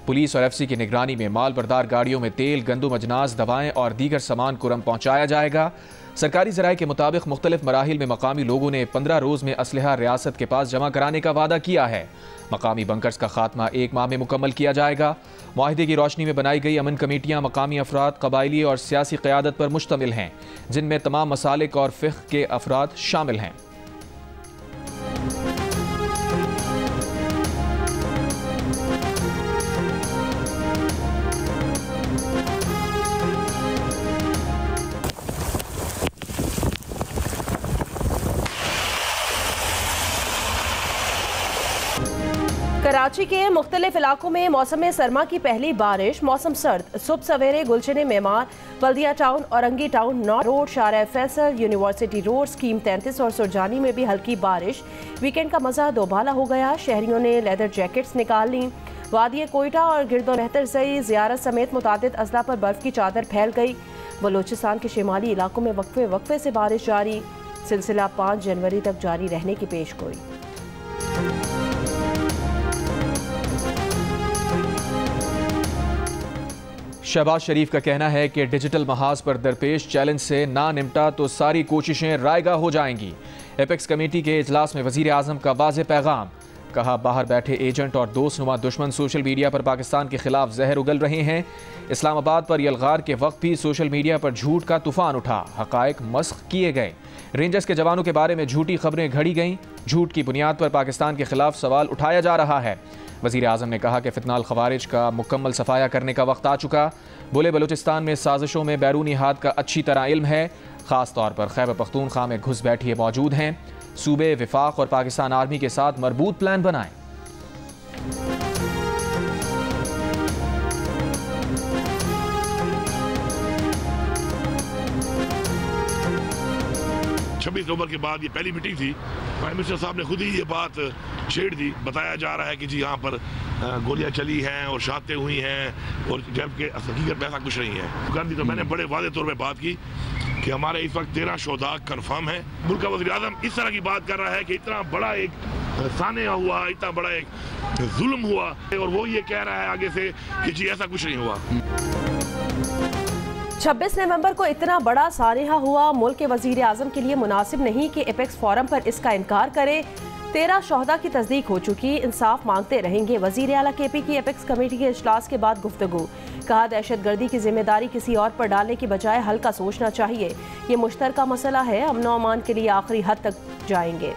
Police और FC की निगरानी में माल बरदार गाड़ियों में तेल, गंदुम, अजनास, दवाएं और दीगर सामान कुरम पहुंचाया जाएगा। सरकारी ज़राए के मुताबिक मुख्तलिफ मराहिल में मकामी लोगों ने 15 रोज़ में असलहा रियासत के पास जमा कराने का वादा किया है। मकामी बंकर्स का खात्मा 1 माह में मुकम्मल किया जाएगा। मुआहिदे की रोशनी में बनाई गई अमन कमेटियाँ मकामी अफराद, कबायली और सियासी क़यादत पर मुश्तमिल हैं, जिनमें तमाम मसालिक और फ़िक़्ह के अफराद शामिल हैं। कराची के मुख्तलिफ इलाकों में मौसम सरमा की पहली बारिश। मौसम सर्द। सुबह सवेरे Gulshan Memar, Baldia Town, Orangi Town, North Road, Shahrah Faisal, university road, scheme 33 और सुरजानी में भी हल्की बारिश। वीकेंड का मजा दोबाला हो गया। शहरियों ने लेदर जैकेट्स निकाल ली। वादी कोयटा और गिरदो मेहतर से ज़ियारत समेत मुतादिद अजला पर बर्फ की चादर फैल गई। बलोचिस्तान के शिमाली इलाकों में वक्फे वक्फे से बारिश जारी। सिलसिला 5 जनवरी तक जारी रहने की पेशगोई। शहबाज शरीफ का कहना है कि डिजिटल महाज पर दरपेश चैलेंज से ना निपटा तो सारी कोशिशें रायगा हो जाएंगी। एपेक्स कमेटी के इजलास में वजीर आजम का वाज़े पैगाम। कहा, बाहर बैठे एजेंट और दोस्तनुमा दुश्मन सोशल मीडिया पर पाकिस्तान के खिलाफ जहर उगल रहे हैं। इस्लामाबाद पर यलगार के वक्त भी सोशल मीडिया पर झूठ का तूफान उठा, हकायक मस्ख किए गए। रेंजर्स के जवानों के बारे में झूठी खबरें घड़ी गईं। झूठ की बुनियाद पर पाकिस्तान के खिलाफ सवाल उठाया जा रहा है। वज़ीर आज़म ने कहा कि फितनाल खवारिज का मुकम्मल सफाया करने का वक्त आ चुका। बोले, बलूचिस्तान में साजिशों में बैरूनी हाथ का अच्छी तरह इल्म है, ख़ास तौर पर खैबर पख्तूनख्वा में घुसपैठिए मौजूद हैं। सूबे, विफाक और पाकिस्तान आर्मी के साथ मरबूत प्लान बनाएं। 26 नवंबर के बाद ये पहली मीटिंग थी। प्राइम मिनिस्टर साहब ने खुद ही ये बात छेड़ दी। बताया जा रहा है कि जी यहाँ पर गोलियां चली हैं और शहादतें हुई हैं, और जबकि हकीकत में ऐसा कुछ नहीं है। कर दी तो मैंने बड़े वादे तौर पर बात की कि हमारे इस वक्त 13 शोधा कन्फर्म है। मुल्क का वज़ीर आज़म इस तरह की बात कर रहा है कि इतना बड़ा एक सानिया हुआ, इतना बड़ा एक जुल्म हुआ, और वो ये कह रहा है आगे से कि जी ऐसा कुछ नहीं हुआ। 26 नवंबर को इतना बड़ा सानिया हुआ, मुल्क के वजीर आजम के लिए मुनासिब नहीं कि एपेक्स फोरम पर इसका इनकार करे। 13 शोहदा की तस्दीक हो चुकी, इंसाफ मांगते रहेंगे। वजीर आला केपी की एपेक्स कमेटी के इजलास के बाद गुफ्तगू। कहा, दहशतगर्दी की जिम्मेदारी किसी और पर डालने की बजाय हल्का सोचना चाहिए। ये मुश्तरका मसला है, अमन अमान के लिए आखिरी हद तक जाएंगे।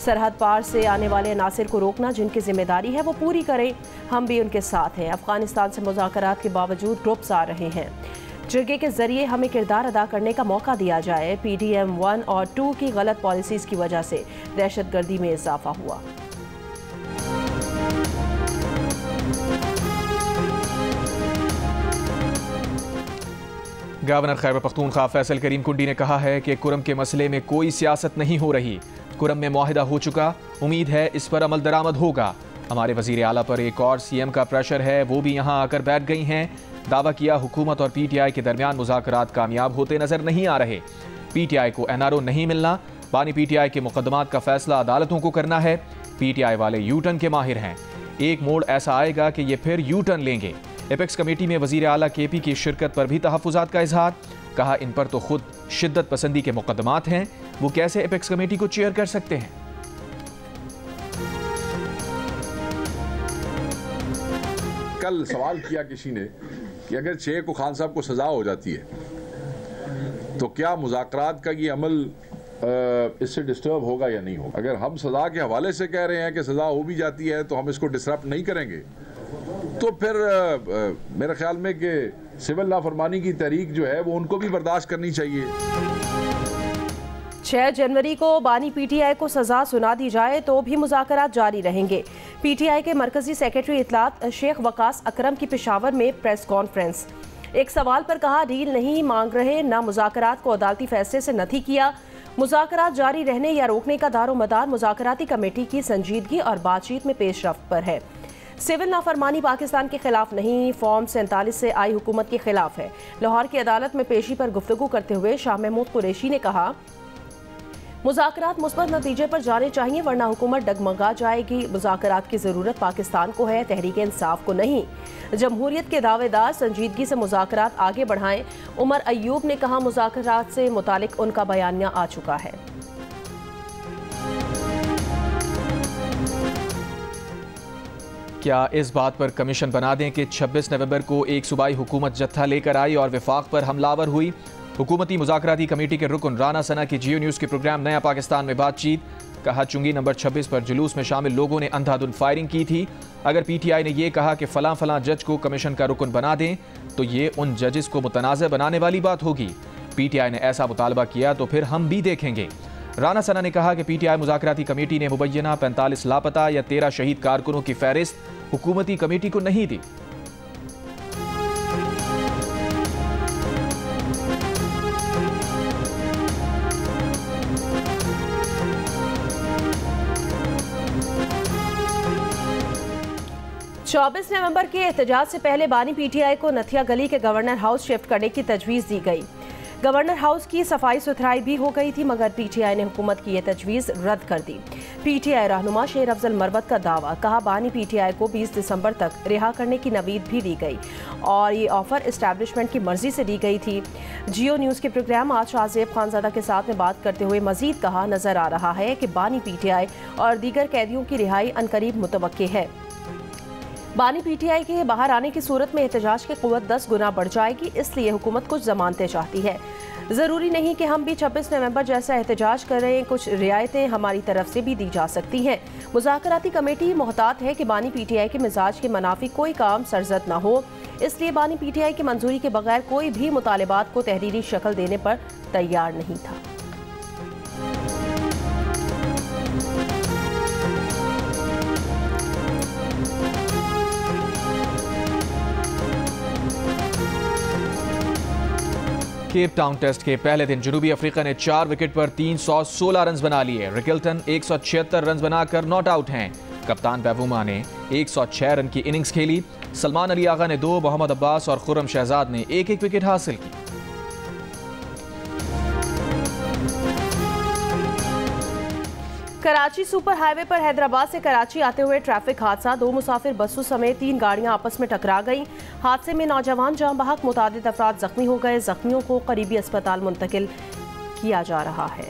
सरहद पार से आने वाले अनासिर को रोकना जिनकी जिम्मेदारी है वो पूरी करें, हम भी उनके साथ हैं। अफगानिस्तान से मुज़ाकरात के बावजूद ग्रुप्स आ रहे हैं, जिरगे के जरिए हमें किरदार अदा करने का मौका दिया जाए। PDM 1 और 2 की गलत पॉलिसीज की वजह से दहशतगर्दी में इजाफा हुआ। गवर्नर खैबर पख्तूनख्वा फैसल करीम कुंडी ने कहा है कि कुरम के मसले में कोई सियासत नहीं हो रही। कुरम में मुआहिदा हो चुका, उम्मीद है इस पर अमल दरामद होगा। हमारे वजीर आला पर एक और CM का प्रेशर है, वो भी यहाँ आकर बैठ गई हैं। दावा किया, हुकूमत और PTI के दरमियान मुज़ाकरात कामयाब होते नजर नहीं आ रहे। PTI को NRO नहीं मिलना, बानी PTI के मुकदमात का फैसला अदालतों को करना है। PTI वाले यूटर्न के माहिर हैं, एक मोड़ ऐसा आएगा कि ये फिर यूटर्न लेंगे। एपेक्स कमेटी में वजीर आला KP की शिरकत पर भी तहफ़्फ़ुज़ात का इजहार। कहा, इन पर तो खुद शिद्दत पसंदी के मुकदमात हैं, वो कैसे एपेक्स कमेटी को चेयर कर सकते हैं। कल सवाल किया किसी ने कि अगर शेख को खान साहब को सजा हो जाती है तो क्या मुज़ाकरात का ये अमल इससे डिस्टर्ब होगा या नहीं होगा। अगर हम सजा के हवाले से कह रहे हैं कि सजा हो भी जाती है तो हम इसको डिसरप्ट नहीं करेंगे, तो फिर मेरे ख्याल में कि सिविल नाफरमानी की तहरीक जो है वो उनको भी बर्दाश्त करनी चाहिए। 6 जनवरी को बानी PTI को सजा सुना दी जाए तो भी मुज़ाकरात जारी रहेंगे। PTI के मरकजी सेक्रेटरी इतलात शेख वकास अकरम की पेशावर में प्रेस कॉन्फ्रेंस। एक सवाल पर कहा, डील नहीं मांग रहे, ना मुज़ाकरात को अदालती फैसले से नथी किया। मुज़ाकरात जारी रहने या रोकने का दारोमदार मुज़ाकराती कमेटी की संजीदगी और बातचीत में पेशरफ्त पर है। सिविल नाफरमानी पाकिस्तान के खिलाफ नहीं, फॉर्म 47 से आई हुकूमत के खिलाफ है। लाहौर की अदालत में पेशी पर गुफ्तगू करते हुए शाह महमूद कुरैशी ने कहा, मुज़ाकरात मुस्बत नतीजे पर जाने चाहिए वरना हुकूमत डगमगा जाएगी। मुज़ाकरात की ज़रूरत पाकिस्तान को है, तहरीक इंसाफ को नहीं। जमहूरियत के दावेदार संजीदगी से मुज़ाकरात आगे बढ़ाएं। उमर अयूब ने कहा मुज़ाकरात से मुतालिक उनका बयानिया आ चुका है। क्या इस बात पर कमीशन बना दें कि 26 नवंबर को एक सूबाई हुकूमत जत्था लेकर आई और विफाक पर हमलावर हुई। हुकूमती मुज़ाकराती कमेटी के रुकन राना सना की जियो न्यूज़ के प्रोग्राम नया पाकिस्तान में बातचीत। कहा चुंगी नंबर 26 पर जुलूस में शामिल लोगों ने अंधाधुंध फायरिंग की थी। अगर PTI ने यह कहा कि फलां फलां जज को कमीशन का रुकन बना दें तो ये उन जजेस को मुतनाज़ बनाने वाली बात होगी। PTI ने ऐसा मुतालबा किया तो फिर हम भी देखेंगे। राना सना ने कहा कि PTI मुज़ाकराती कमेटी ने मुबैना 45 लापता या 13 शहीद कारकुनों की फहरिस्त हुकूमती कमेटी को नहीं दी। चौबीस नवंबर के एहतजाज से पहले बानी PTI को नथिया गली के गवर्नर हाउस शिफ्ट करने की तजवीज़ दी गई। गवर्नर हाउस की सफाई सुथराई भी हो गई थी मगर PTI ने हुकूमत की यह तजवीज़ रद्द कर दी। PTI रहनुमा शेर अफजल मरवत का दावा, कहा बानी PTI को 20 दिसंबर तक रिहा करने की नवीद भी दी गई और ये ऑफर इस्टेब्लिशमेंट की मर्जी से दी गई थी। जियो न्यूज़ के प्रोग्राम आज शाहजेब खानजादा के साथ में बात करते हुए मजीद कहा नजर आ रहा है कि बानी PTI और दीगर कैदियों की रिहाई अनकरीब मुतवक्के है। बानी PTI के बाहर आने की सूरत में एहतजाज की कुव्वत 10 गुना बढ़ जाएगी, इसलिए हुकूमत कुछ जमानतें चाहती है। ज़रूरी नहीं कि हम भी 26 नवंबर जैसा एहतजाज करें, कुछ रियायतें हमारी तरफ से भी दी जा सकती हैं। मुज़ाकराती कमेटी मोहतात है कि बानी PTI के मिजाज के मनाफी कोई काम सरजद न हो, इसलिए बानी PTI की मंजूरी के बगैर कोई भी मुतालिबात को तहरीरी शक्ल देने पर तैयार नहीं था। केप टाउन टेस्ट के पहले दिन जनूबी अफ्रीका ने 4 विकेट पर 316 रन बना लिए। रिकल्टन 176 रन बनाकर नॉट आउट हैं। कप्तान बैवुमा ने 106 रन की इनिंग्स खेली। सलमान अली आगा ने 2, मोहम्मद अब्बास और खुर्रम शहजाद ने 1-1 विकेट हासिल की। कराची सुपर हाईवे पर हैदराबाद से कराची आते हुए ट्रैफिक हादसा, 2 मुसाफिर बसों समेत 3 गाड़ियां आपस में टकरा गईं। हादसे में नौजवान जान बहक, मुतादिद अफराद जख्मी हो गए। जख्मियों को करीबी अस्पताल मुंतकिल किया जा रहा है।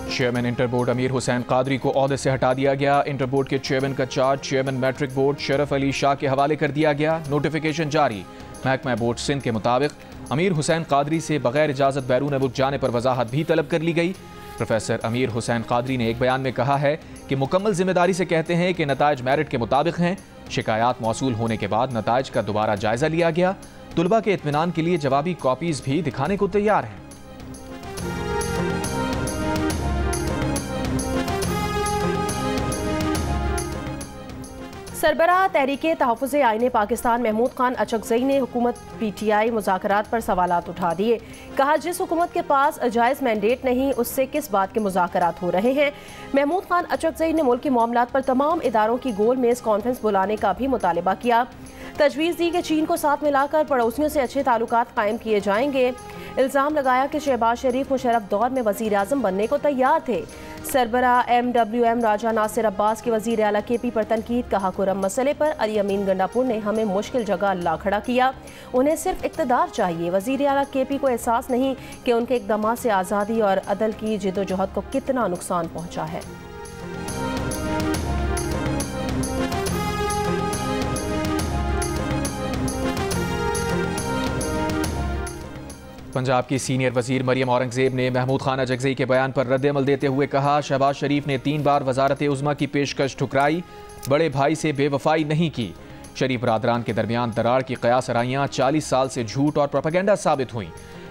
चेयरमैन इंटर बोर्ड अमीर हुसैन कादरी को ओहदे से हटा दिया गया। इंटर बोर्ड के चेयरमैन का charge chairman matric board Sharaf Ali Shah के हवाले कर दिया गया। नोटिफिकेशन जारी। महकमा बोर्ड सिंध के मुताबिक अमीर हुसैन कादरी से बगैर इजाज़त बैरून मुल्क जाने पर वजाहत भी तलब कर ली गई। प्रोफेसर अमीर हुसैन कादरी ने एक बयान में कहा है कि मुकम्मल जिम्मेदारी से कहते हैं कि नताइज मेरिट के मुताबिक हैं। शिकायत मौसूल होने के बाद नताइज का दोबारा जायजा लिया गया। तुलबा के इत्मीनान के लिए जवाबी कॉपीज भी दिखाने को तैयार हैं। सरबराह तहरीके तहफ़्फ़ुज़े आईने पाकिस्तान महमूद खान अचकज़ई ने हुकूमत PTI मुज़ाकरात पर सवालात उठा दिए। कहा जिस हुकूमत के पास जायज़ मैंडेट नहीं उससे किस बात के मुज़ाकरात हो रहे हैं। महमूद खान अचकज़ई ने मुल्की मामलात पर तमाम इदारों की गोल मेज़ कॉन्फ्रेंस बुलाने का भी मुतालिबा किया। तजवीज़ दी कि चीन को साथ मिलाकर पड़ोसियों से अच्छे ताल्लुकात कायम किए जाएंगे। इल्ज़ाम लगाया कि शहबाज शरीफ मुशर्रफ दौर में वज़ीर आज़म बनने को तैयार थे। सरबराह MWM राजा नासिर अब्बास के वज़ीर आला KP पर तनकीद। कहा कुरम मसले पर अली अमीन गंडापुर ने हमें मुश्किल जगह ला खड़ा किया। उन्हें सिर्फ इक़्तिदार चाहिए। वज़ीर आला KP को एहसास नहीं कि उनके इक़दामात से आज़ादी और अदल की जिद्दोजहद को कितना नुकसान पहुँचा है। पंजाब की सीनियर वजीर मरियम औरंगजेब ने महमूद खान अचकज़ई के बयान पर रद्द-ए-अमल देते हुए कहा शहबाज शरीफ ने 3 बार वजारत उज़्मा की पेशकश ठुकराई, बड़े भाई से बेवफाई नहीं की। शरीफ बरादरान के दरमियान दरार की कयास आराइयाँ 40 साल से झूठ और प्रोपेगेंडा साबित हुई।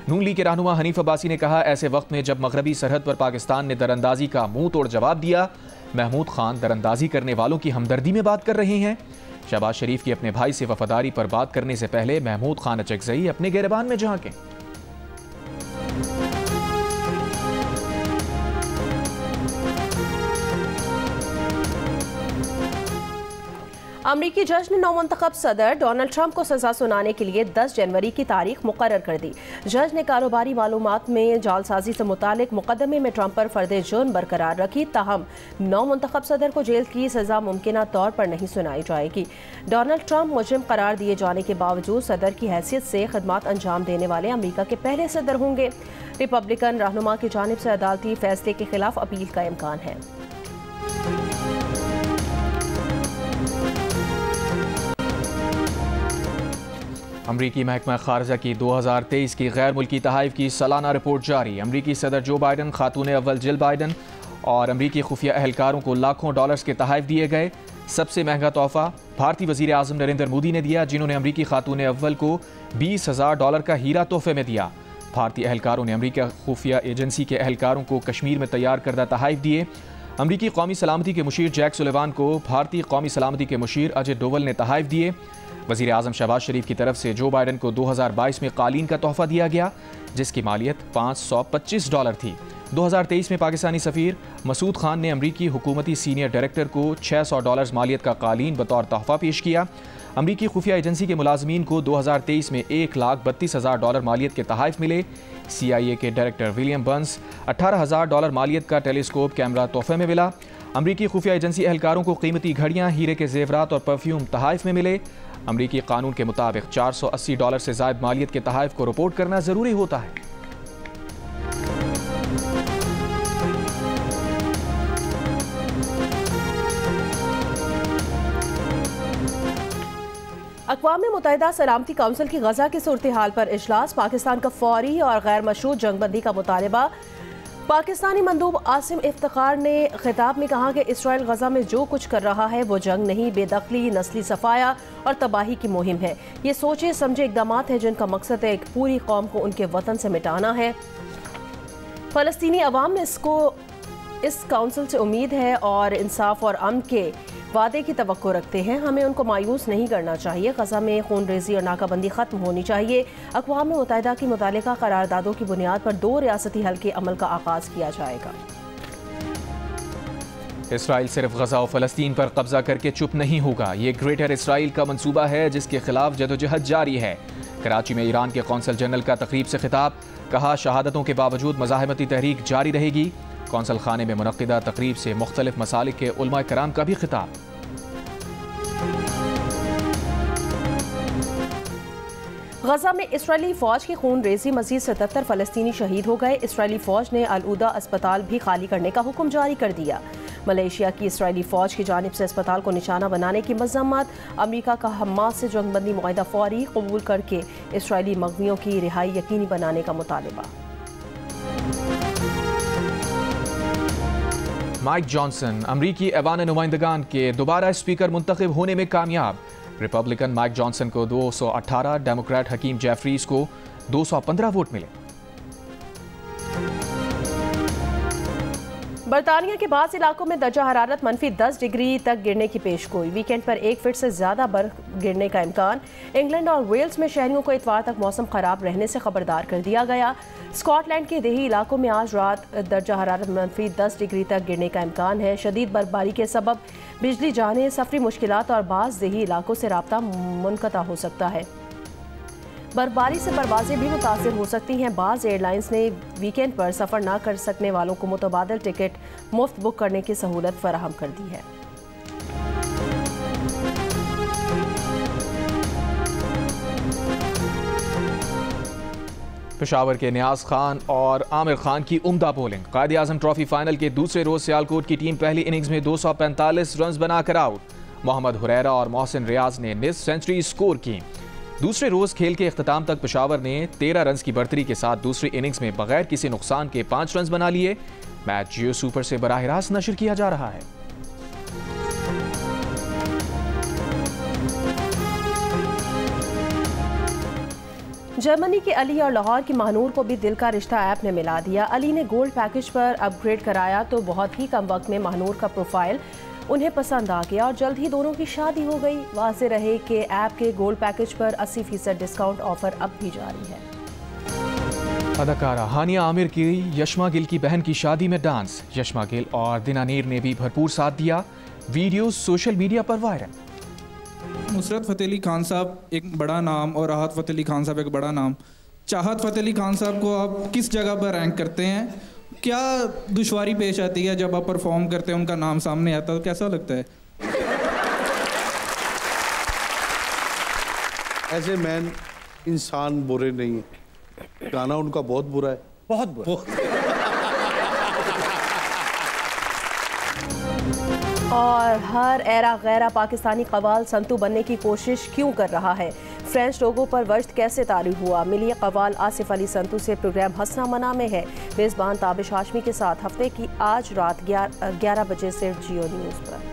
नून लीग के रहनुमा हनीफ अब्बासी ने कहा ऐसे वक्त में जब मगरबी सरहद पर पाकिस्तान ने दरअंदाजी का मुंह तोड़ जवाब दिया, महमूद खान दरअंदाजी करने वालों की हमदर्दी में बात कर रहे हैं। शहबाज शरीफ की अपने भाई से वफादारी पर बात करने से पहले महमूद खान अचकज़ई अपने गिरबान में झांकें। अमरीकी जज ने नौमुंतखब सदर डोनाल्ड ट्रंप को सजा सुनाने के लिए 10 जनवरी की तारीख मुकर्रर कर दी। जज ने कारोबारी मालूमात में जालसाजी से मुतालिक मुकदमे में ट्रंप पर फर्द जुर्म बरकरार रखी। ताहम नौमुंतखब सदर को जेल की सजा मुमकिना तौर पर नहीं सुनाई जाएगी। डोनाल्ड ट्रंप मुजरिम करार दिए जाने के बावजूद सदर की हैसियत से खिदमत अंजाम देने वाले अमरीका के पहले सदर होंगे। रिपब्लिकन रहनुमा की जानिब से अदालती फैसले के खिलाफ अपील का इम्कान है। अमरीकी महकमा खारजा की 2023 की गैर मुल्की तहाइफ की सालाना रिपोर्ट जारी। अमरीकी सदर जो बाइडन, खातून अव्वल जिल बाइडन और अमरीकी खुफिया एहलकारों को लाखों डॉलर्स के तहाइफ दिए गए। सबसे महंगा तोहफा भारतीय वजीर आजम नरेंद्र मोदी ने दिया, जिन्होंने अमरीकी खातून अव्वल को $20,000 का हीरा तोहफे में दिया। भारतीय एहलकारों ने अमरीकी खुफिया एजेंसी के एहलकारों को कश्मीर में तैयार करदा तहाइफ दिए। अमरीकी कौमी सलामती के मुशीर जैक सुलेवान को भारतीय कौमी सलामती के मुशीर अजय डोवल ने तहाइफ दिए। वजीर आजम शहबाज शरीफ की तरफ से जो बाइडन को 2022 में कालीन का तोहफा दिया गया, जिसकी मालियत $525 थी। 2023 में पाकिस्तानी सफ़ीर मसूद खान ने अमरीकी हुकूमती सीनियर डायरेक्टर को $600 मालियत का कालीन बतौर तोहफा पेश किया। अमरीकी खुफिया एजेंसी के मुलाजमीन को 2023 में $1,32,000 मालियत के तहाइफ मिले। CIA के डायरेक्टर विलियम बर्न्स $18,000 मालियत का टेलीस्कोप कैमरा तोहफे में मिला। अमरीकी खुफिया एजेंसी एहलकारों को कीमती घड़ियाँ, हीरे के जेवरात और परफ्यूम तहाइफ में मिले। अमरीकी कानून के मुताबिक $480 से ज़ायद मालियत के तहाइफ को रिपोर्ट करना ज़रूरी होता है। अक़वाम मुत्तहिदा सलामती काउंसिल की गजा की सूरत हाल पर इजलास। पाकिस्तान का फौरी और गैर मशरूत जंगबंदी का मुतालबा। पाकिस्तानी मंदूब आसिम इफ्तिखार ने खिताब में कहा कि इसराइल गजा में जो कुछ कर रहा है वो जंग नहीं, बेदखली, नस्ली सफाया और तबाही की मुहिम है। ये सोचे समझे इकदाम हैं जिनका मकसद एक पूरी कौम को उनके वतन से मिटाना है। फ़लस्तीनी अवाम इस काउंसिल से उम्मीद है और इंसाफ और अमन के वादे की तवक्को रखते हैं। हमें उनको मायूस नहीं करना चाहिए। गजा में खून रेजी और नाकाबंदी खत्म होनी चाहिए। अक़वाम मुत्तहिदा की मुतालिका करारदादों की बुनियाद पर 2 रियासती हल के अमल का आगाज किया जाएगा। इसराइल सिर्फ गजा और फ़लस्तीन पर कब्जा करके चुप नहीं होगा। ये ग्रेटर इसराइल का मंसूबा है जिसके खिलाफ जदोजहद जारी है। कराची में ईरान के कौंसल जनरल का तकरीब से खिताब, कहा शहादतों के बावजूद मज़ाहमती तहरीक जारी रहेगी। कौंसल खाने में मुनक्किदा तकरीब से मुख्तलिफ मसालिक के उलमा कराम का भी खिताब। गजा में इसराइली फौज की खून रेजी, मजीद 77 फ़लस्तीनी शहीद हो गए। इसराइली फौज ने अल-उदा अस्पताल भी खाली करने का हुक्म जारी कर दिया। मलेशिया की इसराइली फौज की जानिब से अस्पताल को निशाना बनाने की मज़म्मत। अमरीका का हमास से जंगबंदी मुआहिदा फौरी कबूल करके इसराइली मग़वियों की रिहाई यकीनी बनाने का मुतालबा। माइक जॉनसन अमरीकी ऐवान नुमाइंदगान के दोबारा स्पीकर मुंतखब होने में कामयाब। रिपब्लिकन माइक जॉनसन को 218, डेमोक्रेट हकीम जेफरीज को 215 वोट मिले। बरतानिया के बाद इलाकों में दर्जा हरारत -10 डिग्री तक गिरने की पेशगोई। वीकेंड पर 1 फीट से ज्यादा बर्फ गिरने का इम्कान। इंग्लैंड और वेल्स में शहरियों को इतवार तक मौसम खराब रहने से खबरदार कर दिया गया। स्कॉटलैंड के देही इलाकों में आज रात दर्जा हरारत -10 डिग्री तक गिरने का इम्कान है। शदीद बर्फबारी के सबब बिजली जाने, सफरी मुश्किलात और बाज़ देही इलाकों से राब्ता मुनक़ता हो सकता है। बर्फबारी से परवाजें भी मुतासिर हो सकती हैं। बाज़ एयरलाइंस ने वीकेंड पर सफ़र न कर सकने वालों को मुतबादल टिकट मुफ्त बुक करने की सहूलत फराहम कर दी है। पेशावर के नियाज खान और आमिर खान की उम्दा बॉलिंग। कायद आज़म ट्रॉफी फाइनल के दूसरे रोज सियालकोट की टीम पहली इनिंग्स में 245 रन बनाकर आउट। मोहम्मद हुरैरा और मोहसिन रियाज ने निस्फ सेंचुरी स्कोर की। दूसरे रोज खेल के इख्तिताम तक पेशावर ने 13 रन की बढ़तरी के साथ दूसरी इनिंग्स में बगैर किसी नुकसान के 5 रन बना लिए। मैच जियो सुपर से बराह रास्त नशर किया जा रहा है। जर्मनी के अली और लाहौर की महानूर को भी दिल का रिश्ता ऐप ने मिला दिया। अली ने गोल्ड पैकेज पर अपग्रेड कराया तो बहुत ही कम वक्त में महानूर का प्रोफाइल उन्हें पसंद आ गया और जल्द ही दोनों की शादी हो गई। वाज़ेह रहे कि ऐप के गोल्ड पैकेज पर 80% डिस्काउंट ऑफर अब भी जारी है। अदाकारा हानिया आमिर की यशमा गिल की बहन की शादी में डांस। यशमा गिल और दिनानीर ने भी भरपूर साथ दिया। वीडियो सोशल मीडिया पर वायरल। नुसरत फ़तेह अली खान साहब एक बड़ा नाम और राहत फ़तेह अली खान साहब एक बड़ा नाम। चाहत फ़तेह अली खान साहब को आप किस जगह पर रैंक करते हैं? क्या दुश्वारी पेश आती है जब आप परफॉर्म करते हैं, उनका नाम सामने आता है तो कैसा लगता है? ऐसे मैन इंसान बुरे नहीं है, गाना उनका बहुत बुरा है, बहुत बुरा। और हर एरा गैरा पाकिस्तानी कव्वाल संतू बनने की कोशिश क्यों कर रहा है? फ्रेंच लोगों पर वजद कैसे तारी हुआ? मिलिए कव्वाल आसिफ अली संतू से प्रोग्राम हसना मना में है। मेज़बान ताबिश हाशमी के साथ हफ्ते की आज रात 11 बजे से जियो न्यूज़ पर।